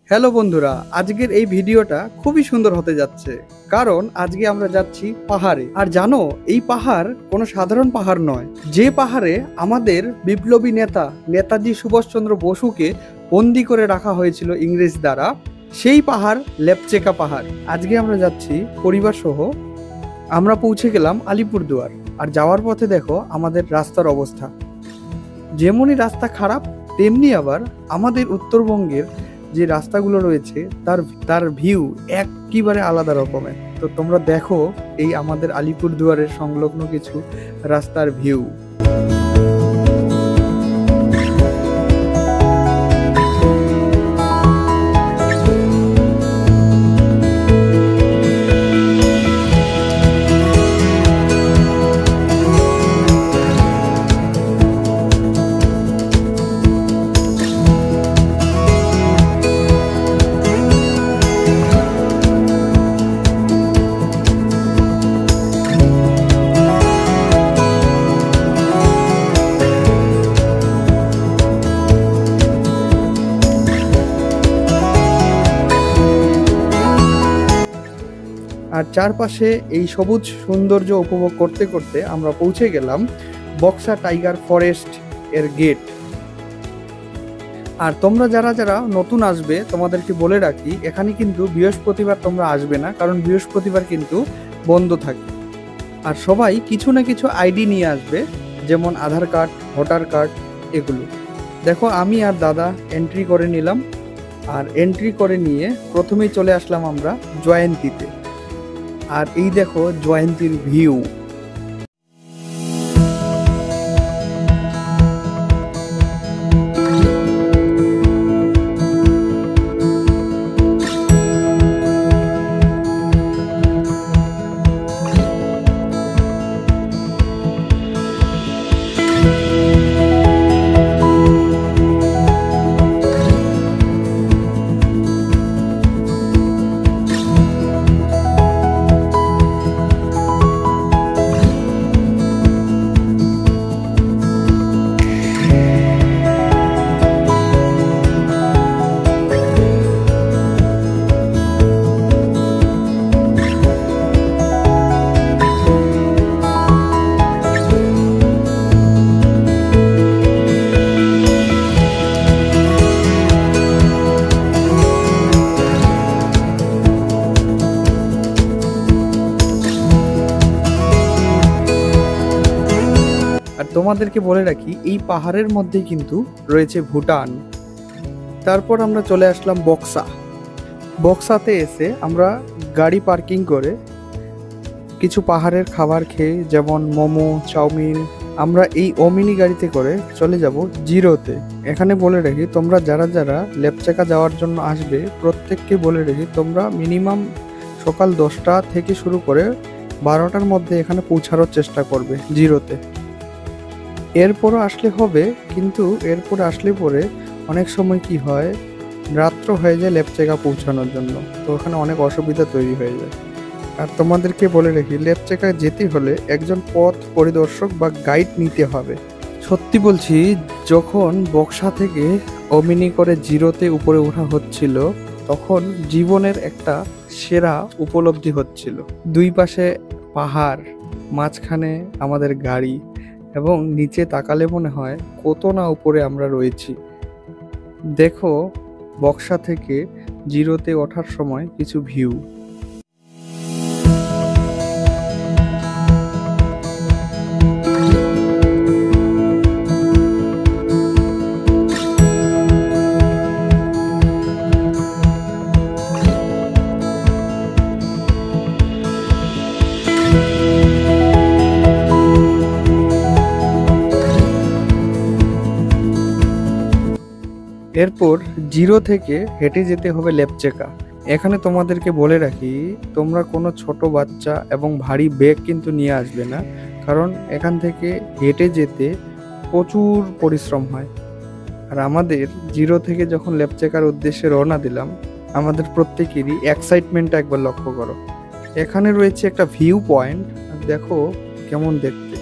Hello বন্ধুরা, আজকের এই ভিডিওটা খুবই সুন্দর হতে যাচ্ছে, কারণ আজকে আমরা যাচ্ছি পাহাড়ে। আর জানো, এই পাহাড় কোনো সাধারণ পাহাড় নয়। যে পাহাড়ে আমাদের বিপ্লবী নেতা নেতাজি সুভাষচন্দ্র বসুকে বন্দি করে রাখা হয়েছিল ইংরেজ দ্বারা, সেই পাহাড় লেপচেকা পাহাড়। আজকে আমরা যাচ্ছি পরিবার সহ। আমরা পৌঁছে গেলাম আলিপুরদুয়ার। আর যাওয়ার পথে দেখো আমাদের রাস্তার অবস্থা। যেমনই রাস্তা খারাপ, তেমনি আবার আমাদের উত্তরবঙ্গের যে রাস্তাগুলো রয়েছে তার ভিউ একেবারে আলাদা রকমের। তো তোমরা দেখো এই আমাদের আলিপুরদুয়ারের সংলগ্ন কিছু রাস্তার ভিউ। আর চারপাশে এই সবুজ সৌন্দর্য উপভোগ করতে করতে আমরা পৌঁছে গেলাম বক্সা টাইগার ফরেস্ট এর গেট। আর তোমরা যারা যারা নতুন আসবে, তোমাদেরকে বলে রাখি, এখানে কিন্তু বৃহস্পতিবার তোমরা আসবে না, কারণ বৃহস্পতিবার কিন্তু বন্ধ থাকে। আর সবাই কিছু না কিছু আইডি নিয়ে আসবে, যেমন আধার কার্ড, ভোটার কার্ড, এগুলো। দেখো আমি আর দাদা এন্ট্রি করে নিলাম। আর এন্ট্রি করে নিয়ে প্রথমেই চলে আসলাম আমরা জয়ন্তীতে। আর এই দেখো জয়ন্তীর ভিউ। আর তোমাদেরকে বলে রাখি, এই পাহাড়ের মধ্যে কিন্তু রয়েছে ভুটান। তারপর আমরা চলে আসলাম বক্সাতে এসে আমরা গাড়ি পার্কিং করে কিছু পাহাড়ের খাবার খেয়ে, যেমন মোমো, চাউমিন, আমরা এই ওমিনি গাড়িতে করে চলে যাব জিরোতে। এখানে বলে রাখি, তোমরা যারা যারা লেপচেকা যাওয়ার জন্য আসবে, প্রত্যেককে বলে রাখি, তোমরা মিনিমাম সকাল 10টা থেকে শুরু করে 12টার মধ্যে এখানে পৌঁছানোর চেষ্টা করবে জিরোতে। এরপরও আসলে হবে, কিন্তু এরপরে আসলে পরে অনেক সময় কি হয়, রাত্র হয়ে যায় লেপচেকা পৌঁছানোর জন্য, তো ওখানে অনেক অসুবিধা তৈরি হয়ে যায়। আর তোমাদেরকে বলে রাখি, লেপচেকা যেতে হলে একজন পথ পরিদর্শক বা গাইড নিতে হবে। সত্যি বলছি, যখন বক্সা থেকে ওমিনি করে জিরোতে উপরে ওঠা হচ্ছিল, তখন জীবনের একটা সেরা উপলব্ধি হচ্ছিল। দুই পাশে পাহাড়, মাঝখানে আমাদের গাড়ি, এবং নিচে তাকালে মনে হয় কত না উপরে আমরা রয়েছি। দেখো বক্সা থেকে জিরোতে ওঠার সময় কিছু ভিউ। এরপর জিরো থেকে হেঁটে যেতে হবে লেপচেকা। এখানে তোমাদেরকে বলে রাখি, তোমরা কোনো ছোট বাচ্চা এবং ভারী ব্যাগ কিন্তু নিয়ে আসবে না, কারণ এখান থেকে হেঁটে যেতে প্রচুর পরিশ্রম হয়। আর আমাদের জিরো থেকে যখন লেপচেকার উদ্দেশ্যে রওনা দিলাম, আমাদের প্রত্যেকেরই এক্সাইটমেন্টটা একবার লক্ষ্য করো। এখানে রয়েছে একটা ভিউ পয়েন্ট, দেখো কেমন দেখতে।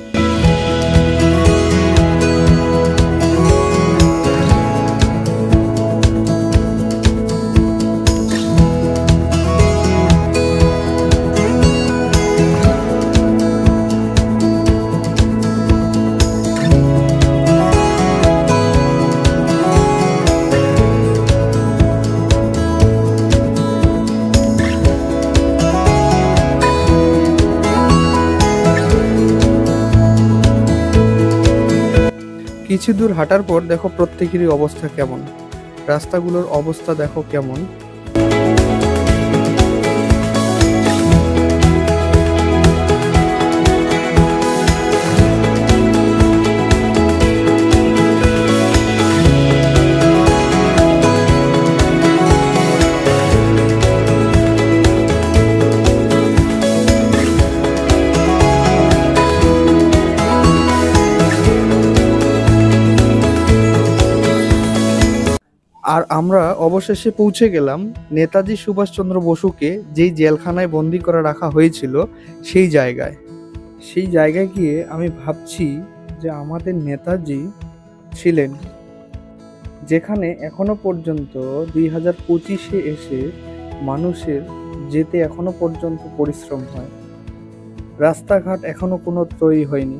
কিছু দূর হাঁটার পর দেখো প্রত্যেকেরই অবস্থা কেমন, রাস্তাগুলোর অবস্থা দেখো কেমন। আর আমরা অবশেষে পৌঁছে গেলাম নেতাজি সুভাষচন্দ্র বসুকে যেই জেলখানায় বন্দি করে রাখা হয়েছিল সেই জায়গায়। সেই জায়গায় গিয়ে আমি ভাবছি যে আমাদের নেতাজি ছিলেন যেখানে এখনো পর্যন্ত 2025-এ এসে মানুষের যেতে এখনো পর্যন্ত পরিশ্রম হয়, রাস্তাঘাট এখনো কোনো তৈরি হয়নি।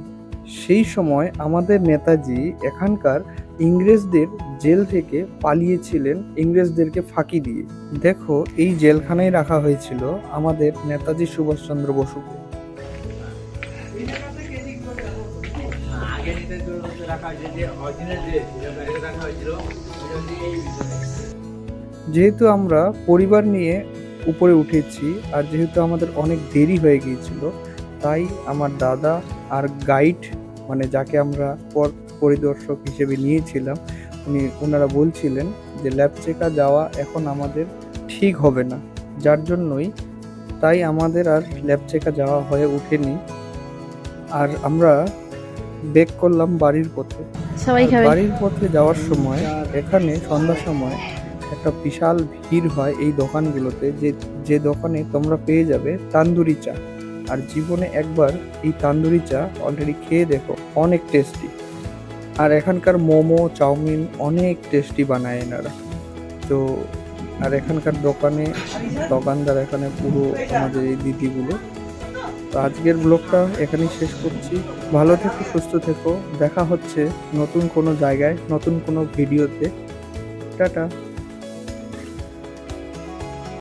সেই সময় আমাদের নেতাজি এখানকার ইংরেজদের জেল থেকে পালিয়েছিলেন, ইংরেজদেরকে ফাঁকি দিয়ে। দেখো এই জেলখানায় রাখা হয়েছিল আমাদের নেতাজি সুভাষচন্দ্র বসুকে। যেহেতু আমরা পরিবার নিয়ে উপরে উঠেছি আর যেহেতু আমাদের অনেক দেরি হয়ে গিয়েছিল, তাই আমার দাদা আর গাইড মানে যাকে আমরা পথ পরিদর্শক হিসেবে নিয়েছিলাম ওনারা বলছিলেন যে ল্যাপচেকা যাওয়া এখন আমাদের ঠিক হবে না, যার জন্যই তাই আমাদের আর ল্যাপচেকা যাওয়া হয়ে ওঠেনি। আর আমরা ব্যাক করলাম বাড়ির পথে। বাড়ির পথে যাওয়ার সময় এখানে সন্ধ্যার সময় একটা বিশাল ভিড় হয় এই দোকানগুলোতে, যে দোকানে তোমরা পেয়ে যাবে তান্দুরি চা। আর জীবনে একবার এই তান্দুরি চা অলরেডি খেয়ে দেখো, অনেক টেস্টি। আর এখানকার মোমো চাউমিন অনেক টেস্টি বানায় এনারা। তো আর এখানকার দোকানদার এখানে পুরো আমাদের এই দিদিগুলো। তো আজকের ব্লগটা এখানেই শেষ করছি। ভালো থেকো, সুস্থ থেকো, দেখা হচ্ছে নতুন কোনো জায়গায় নতুন কোনো ভিডিওতে। টাটা।